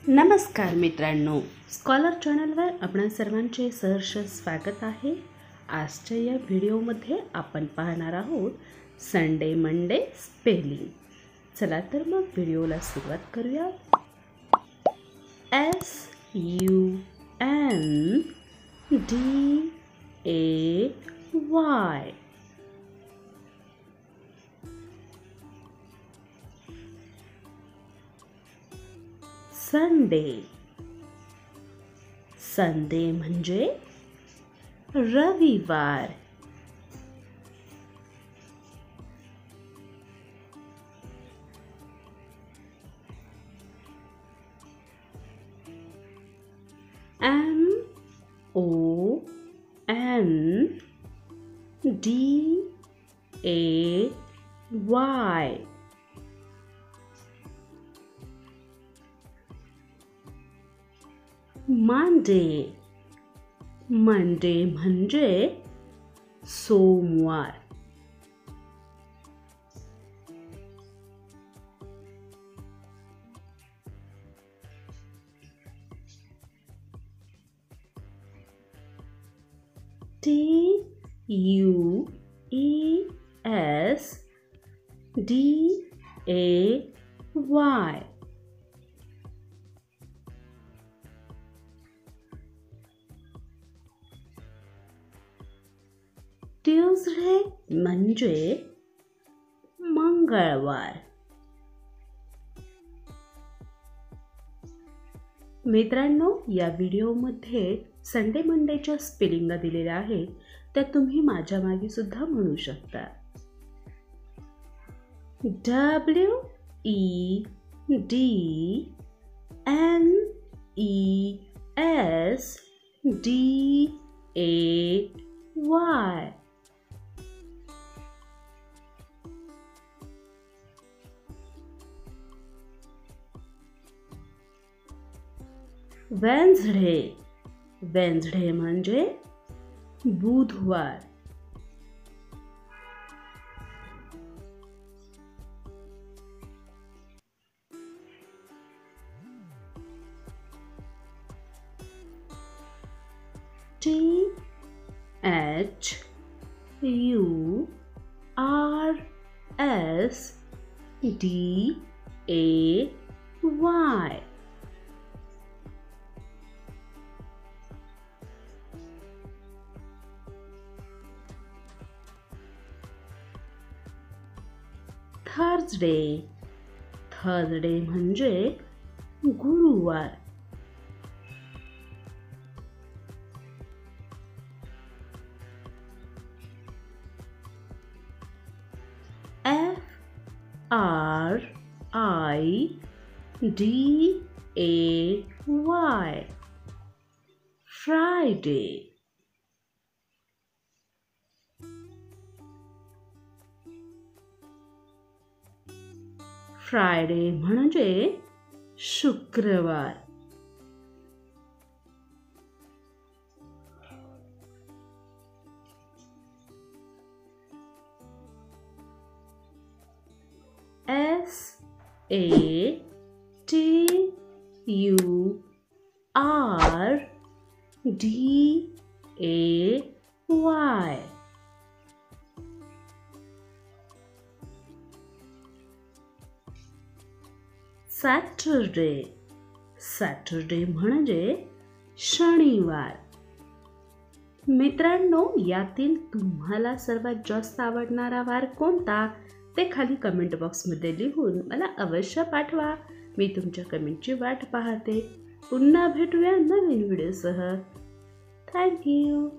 नमस्कार मित्रांनो, स्कॉलर चॅनलवर आपणा सर्वांचे सहर्ष स्वागत आहे। आजच्या या व्हिडिओमध्ये आपण पाहणार आहोत संडे मंडे स्पेलिंग। चला तर मग व्हिडिओला सुरुवात करूया। SUNDAY Sunday. संडे म्हणजे रविवार। MONDAY Monday. मंडे म्हणजे सोमवार। TUESDAY ट्यूसडे म्हणजे मंगळवार। मित्रांनो, या व्हिडिओमध्ये संडे मंडेच्या स्पेलिंग दिलेल्या आहेत, त्या तुम्ही माझ्या मागे सुद्धा म्हणू शकता। WEDNESDAY Wednesday. वेन्सडे म्हणजे बुधवार। THURSDAY Thursday. थर्सडे म्हणजे गुरुवार। FRIDAY Friday. फ्रायडे म्हणजे शुक्रवार। SATURDAY Saturday. सॅटरडे म्हणजे शनिवार। मित्रांनो, यातील तुम्हाला सर्वात जास्त आवडणारा वार कोणता ते खाली कमेंट बॉक्समध्ये लिहून मला अवश्य पाठवा। मी तुमच्या कमेंटची वाट पाहते। पुन्हा भेटूया नवीन व्हिडिओसह। Thank you.